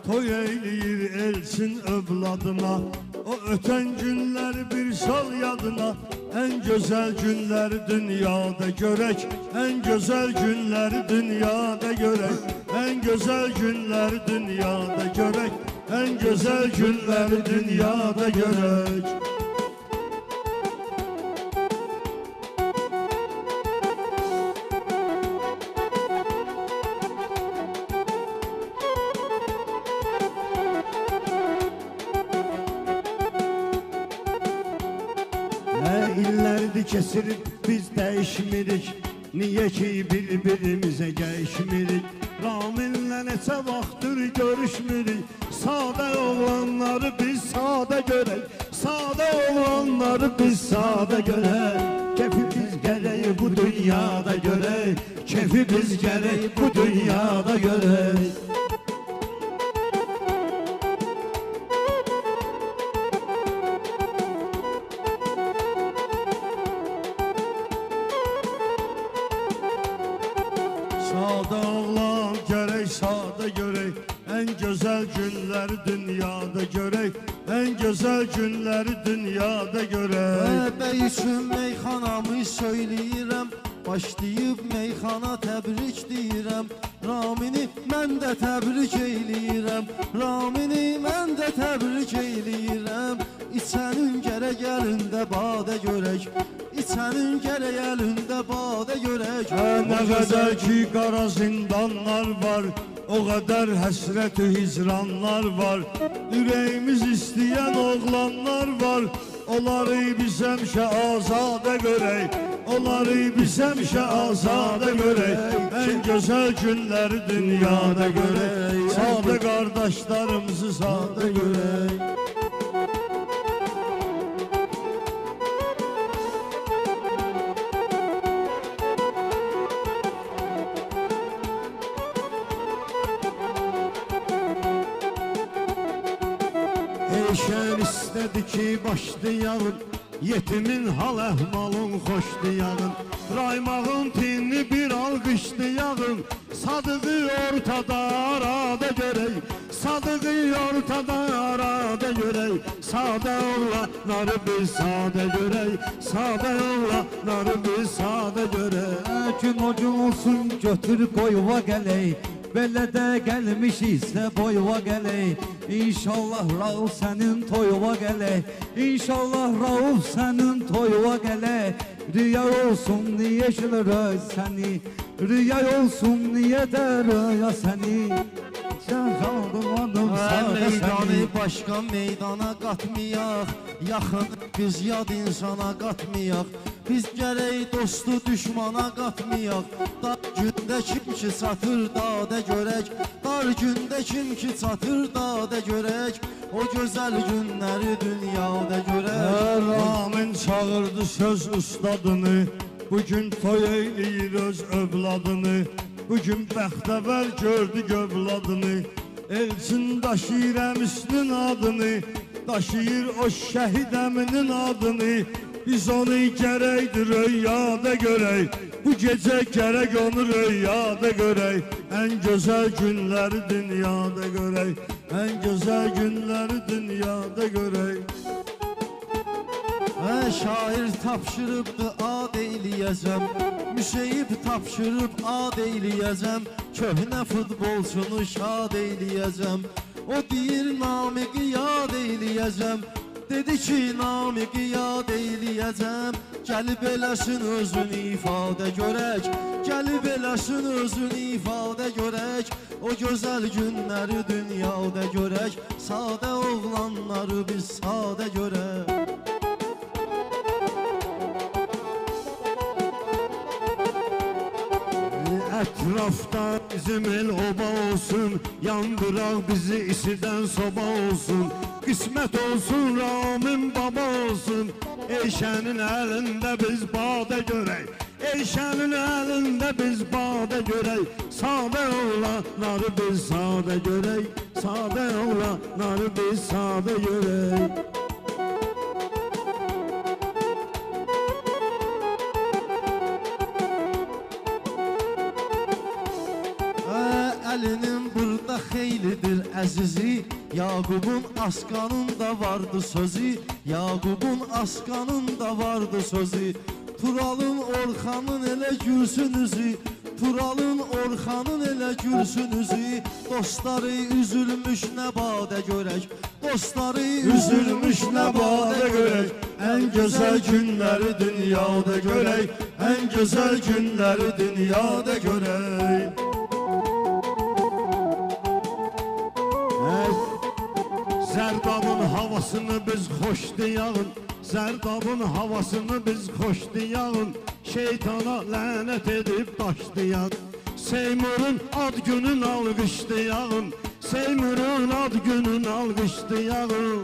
toy eyleyir elçin övladına. O öten günler bir sal yadına. En güzel günler dünyada görek, en güzel günler dünyada görek, en güzel günler dünyada görek, en güzel günler dünyada görek. İllerdi kesirip biz değişmirik. Niye ki birbirimize geçmirik? Raminle neçə vaxtdır görüşmürük. Sade olanları biz sade görek, sade olanları biz sade görek. Kefi biz gerek bu dünyada görek, kefi biz gerek bu dünyada görek. Sade oğlan gerek sade görek, en güzel günler dünyada görek, en güzel günler dünyada görek. Bəy üçün meyxanamı söyləyirəm, başlayıb meyxana təbrik deyirəm. Ramini mən də təbrik eyləyirəm, Ramini mən də təbrik eyləyirəm. İçənin gərək əlində badə görək, İçənin gərək əlində badə görək. Nə qədər ki qara zindanlar var, o qədər həsrət-ü hicranlar var. Ürəyimiz istəyən oğlanlar var, onları biz həmişə azadə görək, onları biz həmişə azadə görək. En gözəl günləri dünyada görək, sadə qardaşlarımızı sadə görək. Eşər istədi ki başlayalım, yetimin hal əhmalın xoşlayalım. Raymağın tinni bir alqışlayalım, Sadığı ortada arada görək, Sadığı ortada arada görək. Sadə oğlanları biz sadə görək, sadə oğlanları biz sadə görək. Gün o gün olsun götür qoyva gələk, belə də gəlmişiksə boyva gələk. İnşallah Rauf sənin toyva gələk, İnşallah Rauf sənin toyva gələk. Rüya olsun niyə şılır səni, rüya olsun niyə də rüya səni. Sən qaldımanım sadə Meydanı səni. başqa meydana qatmayaq, yaxın biz yad insana qatmayaq. Biz gərək dostu düşmana qatmayaq. Dar gündə kim ki çatır dadə görək, dar gündə kim ki çatır dadə görək. O gözəl günləri dünyada görək. Ramin çağırdı söz ustadını, bugün toy eyleyir öz övladını. Bugün bəxtəvər gördük övladını, elçin daşıyır əmisinin adını, daşıyır o şəhid əminin adını. Biz onu gərəkdir rüyada görək, bu gecə gərək onu rüyada görək. En gözəl günləri dünyada görək, en gözəl günləri dünyada görək. Şair tapşırıbdı ad eyləyəcəm, Müşeyib tapşırıb ad eyləyəcəm, köhnə futbolçunu şad eyləyəcəm. O deyir Namiqi yad eyləyəcəm, dedi ki Namiqi yad eyləyəcəm. Gəlib eləsin özünü ifadə görək, gəlib eləsin özünü ifadə görək. O gözəl günləri dünyada görək, sadə oğlanları biz sadə görək. Ətrafda bizim el oba olsun, yandıraq bizi isidən soba olsun. Qismət olsun Ramin baba olsun, Eyşənin əlində biz badə görək, Eyşənin əlində biz badə görək. Sadə oğlanları biz sadə görək, sadə oğlanları biz sadə görək. Əlinin burada xeylidir əzizi, Yaqubun asqanında vardı sözü, Yaqubun asqanında vardı sözü. Turalın Orxanın elə gülsün üzü, Turalın Orxanın elə gülsün üzü. Dostları üzülmüş nə badə görək, dostları Üzülmüş nə badə görək, ən gözəl günləri dünyada görək, ən gözəl günləri dünyada görək. Zərdabın havasını biz xoş deyağın, Zərdabın havasını biz xoş deyağın, şeytana lənət edib daşlayaq. Seymurun ad günün alqışlayağın, Seymurun ad günün alqışlayağın.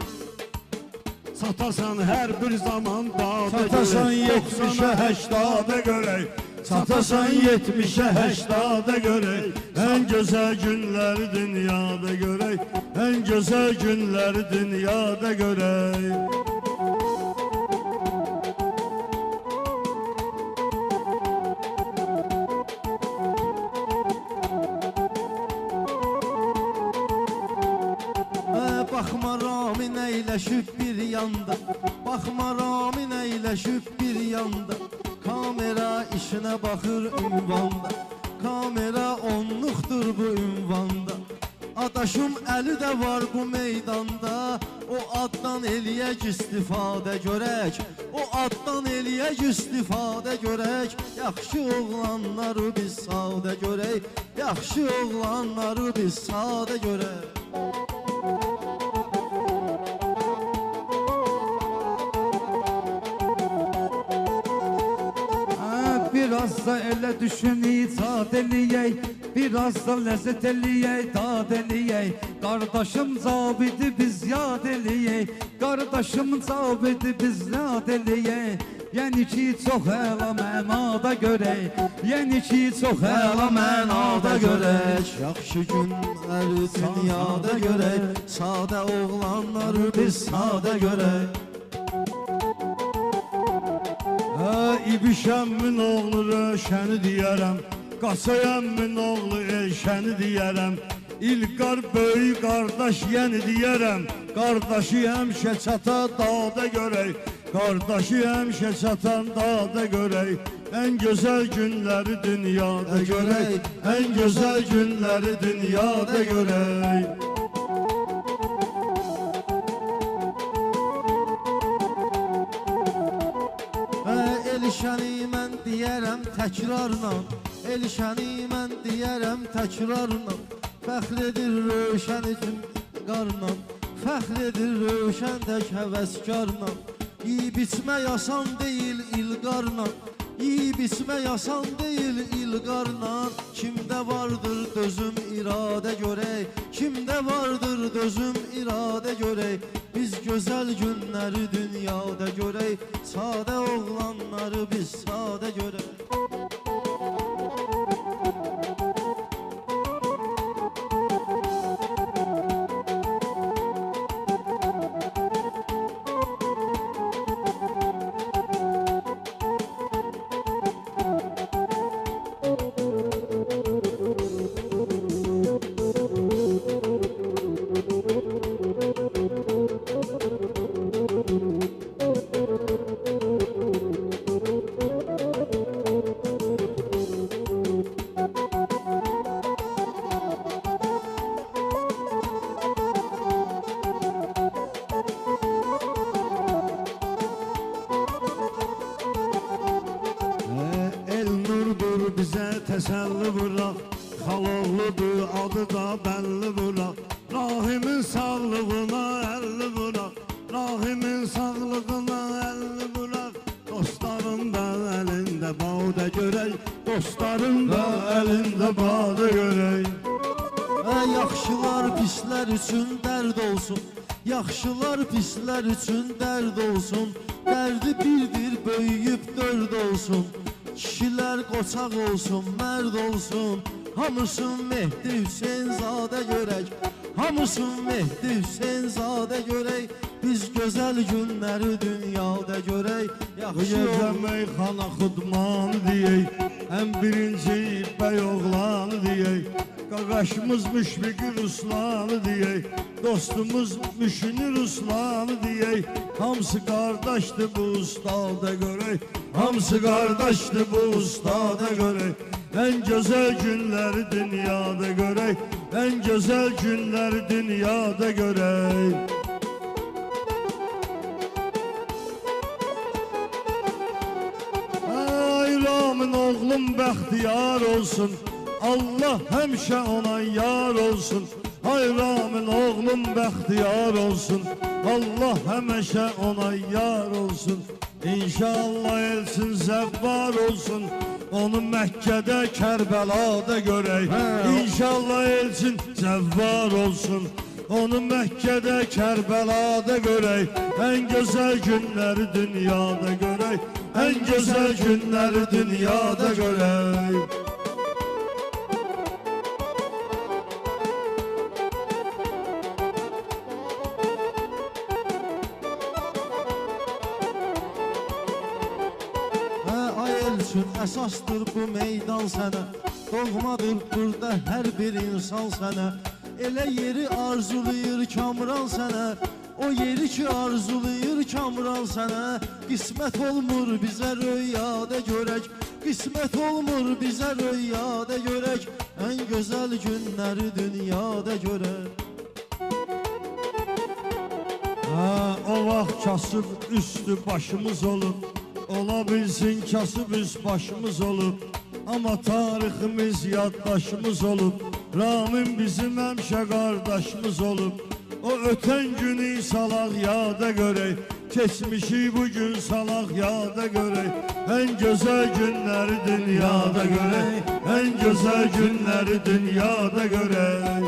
Satasan hər bir zaman dağda Satasan görək, 70'e 80'e görək, Satasan 70'e 80'e görək, ən gözəl günləri dünyada görək, ən gözəl günləri dünyada görək. Baxma Ramin əyləşib bir yanda, Baxma Ramin əyləşib bir yanda. Kamera işinə baxır ünvanda, Kamera onluqdur bu ünvanda. Adaşım Əli də var bu meydanda, O addan eləyək istifadə görək, O addan eləyək istifadə görək. Yaxşı oğlanları biz sadə görək, Yaxşı oğlanları biz sadə görək. Biraz da elə düşün icad eləyək, biraz da ləzzət eləyək, dad eləyək. Qardaşım zabidi biz yad eləyək, qardaşım zabidi biz yad eləyək. Yəni ki çox əla mənada görək, yəni ki çox əla mənada görək. Yaxşı günləri dünyada görək, sadə oğlanları biz sadə görək. İbişəmmin oğlu Röşəni deyərəm, Qasayəmmin oğlu Elşəni deyərəm. İlqar böyük qardaş yəni deyərəm, Qardaşı həmişə çata dağda görək, Qardaşı həmişə çatan dağda görək. Ən gözəl günləri dünyada görək, ən gözəl günləri dünyada görək. Elşəni mən deyərəm təkrarla, Elşəni mən deyərəm təkrarla. Fəxr edir Röşən üçün qarla, Fəxr edir Röşən tək həvəskarla. Yiyib içmək asan deyil ilqarla, Yiyib içmək asan deyil ilqarla. Kimdə vardır dözüm iradə görək, Kimdə vardır dözüm iradə görək. Biz gözəl günləri dünyada görək, sadə oğlanları biz sadə görək. Bizə təsəlli bıraq, Xaloğludur adı da bəlli bıraq. Rahimin sağlığına əlli bıraq, Rahimin sağlığına əlli bıraq. Dostların da əlində badə görək, Dostların da əlində badə görək. Yaxşılar pislər üçün dərd olsun, Yaxşılar pislər üçün dərd olsun. Dərdi birdir böyüyüb dörd olsun. Kişilər qoçaq olsun, mərd olsun. Hamısın Mehdi Hüseynzadə görək, Hamısın Mehdi Hüseynzadə görək. Biz gözəl günləri dünyada görək. Bu Yaxşı gecə oğlan meyxana xudmanı deyək, ən birinci bəy oğlanı deyək. Qaqaşımız Müşfiqi Ruslanı deyək, dostumuz Müşini Ruslanı deyək. Hamısı qardaşdır bu ustada görək, hamısı qardaşdır bu ustada görək. En güzel günleri dünyada görək, en güzel günleri dünyada görək. Ay Ramin oğlum bəxtiyar olsun, Allah həmişə ona yar olsun. Ay Ramin oğlum bəxtiyar olsun, Allah həmişə ona yar olsun. İnşallah elçin zəvvar olsun, onu Məkkədə, Kərbəlada görək. İnşallah elçin zəvvar olsun, onu Məkkədə, Kərbəlada görək. En güzel günleri dünyada görək, en güzel günleri dünyada görək. Əsasdır bu meydan sənə, doğmadır burada hər bir insan sənə. Elə yeri arzulayır Kamran sənə, o yeri ki arzulayır Kamran sənə. Qismət olmur bizə rüyada görək, qismət olmur bizə rüyada görək. En gözəl günləri dünyada görək. O vaxt kasıb üstü başımız olub, ola bilsin kasıb üst başımız olub. Ama tariximiz yaddaşımız olub, Ramin bizim həmişə qardaşımız olub. O ötən günü salaq yada görək, keçmişi bugün salaq yada görək. En güzel günləri dünyada görək, en güzel günləri dünyada görək.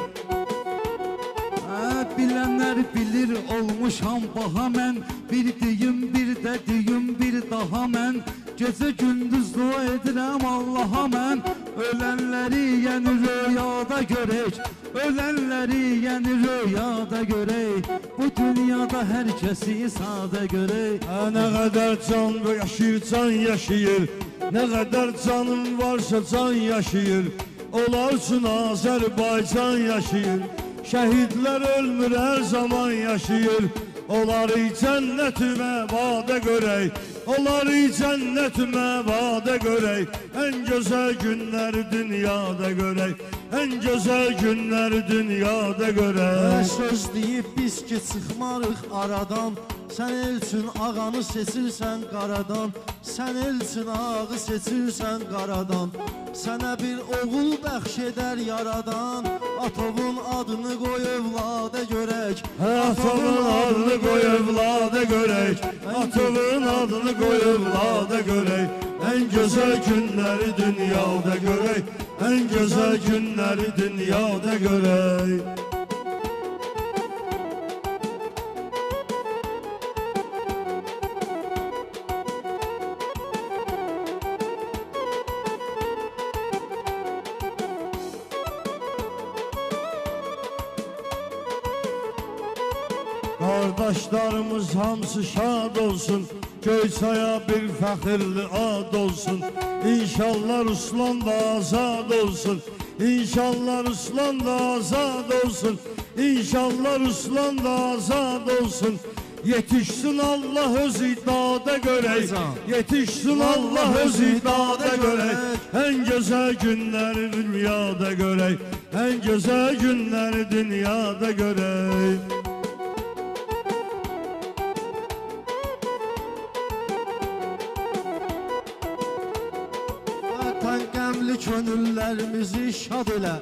Bilenler bilir olmuşam baha mən, bir deyim bir də deyim bir daha mən. Gecə gündüz dua edirəm Allaha mən, ölənləri yəni rüyada görək, ölənləri yəni rüyada görək. Bu dünyada hər kəsi sadə görək. Nə qədər can yaşayır, can yaşayır, nə qədər canım varsa can yaşayır. Onlar üçün Azərbaycan yaşayır, şəhidlər ölmür hər zaman yaşayır. Onları cənnətümə vadə görək, onları cənnətümə vadə görək. En güzel günləri dünyada görək, en güzel günləri dünyada görək. Söz deyib biz ki çıxmarıq aradan, sən elçin ağanı seçirsən qaradan, sən elçin ağı seçirsən qaradan. Sənə bir oğul bəxş edər yaradan, Atovun adını qoy övlada görək. Atovun adını qoy övlada görək, Atovun adını qoy övlada görək. En güzel günləri dünyada görək, en güzel günləri dünyada görək. Kardeşlerimiz hamısı şad olsun, Göyçaya bir fəxirli ad olsun. İnşallah Ruslan da azad olsun, İnşallah Ruslan da azad olsun, İnşallah Ruslan da azad olsun. Yetişsin Allah öz iddiada görək, yetişsin Allah öz iddiada görək. En güzel günleri dünyada görək, en güzel günleri dünyada görək. Könüllərimizi şad elə,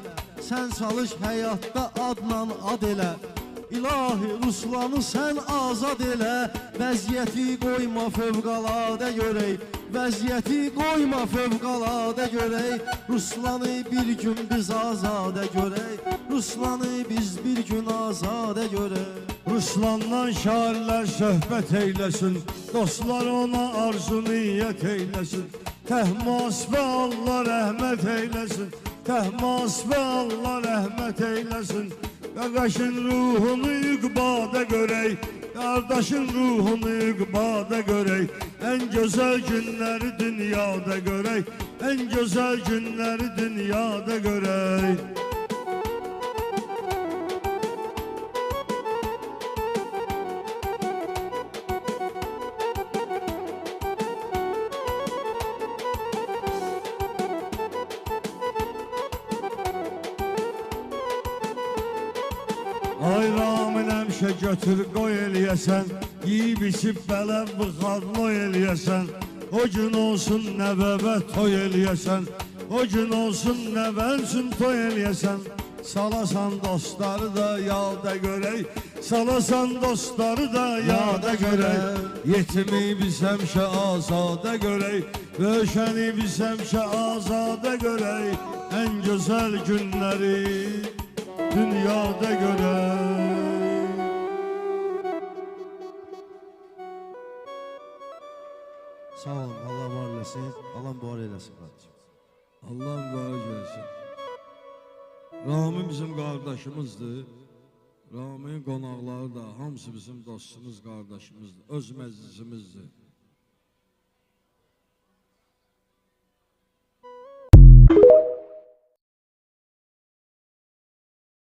sən çalış həyatda adla ad elə. İlahi Ruslanı sən azad elə, vəziyyəti qoyma fövqəladə görək, vəziyyəti qoyma fövqəladə görək. Ruslanı bir gün biz azadə görək, Ruslanı biz bir gün azadə görək. Ruslandan şairlər söhbət eyləsin, dostlar ona arzu niyyət eyləsin. Təhmas və Allah rəhmət eyləsin, Təhmas və Allah rəhmət eyləsin. Qaqaşın ruhunu iqbada görək, qardaşın ruhunu iqbada görək. En güzel günləri dünyada görək, en güzel günləri dünyada görək. Ay Ramin həmişə götür qoy eləyəsən, yeyib içib bələv bıxadlo eləyəsən. O gün olsun nəvəvə toy eləyəsən, o gün olsun nəvən üçün toy eləyəsən. Salasan dostları da yada görək, salasan dostları da yada görək. Yetimi biz həmişə azada görək, röşəni biz həmişə azada görək. Ən gözəl günləri dünyada görək. Sağ olun, Allah var eləsin, Allah var eləsin qardeşim. Allah mübarək eləsin. Ramin bizim qardaşımızdır. Ramin qonaqları da hamısı bizim dostumuz, qardaşımızdır, öz məclisimizdir.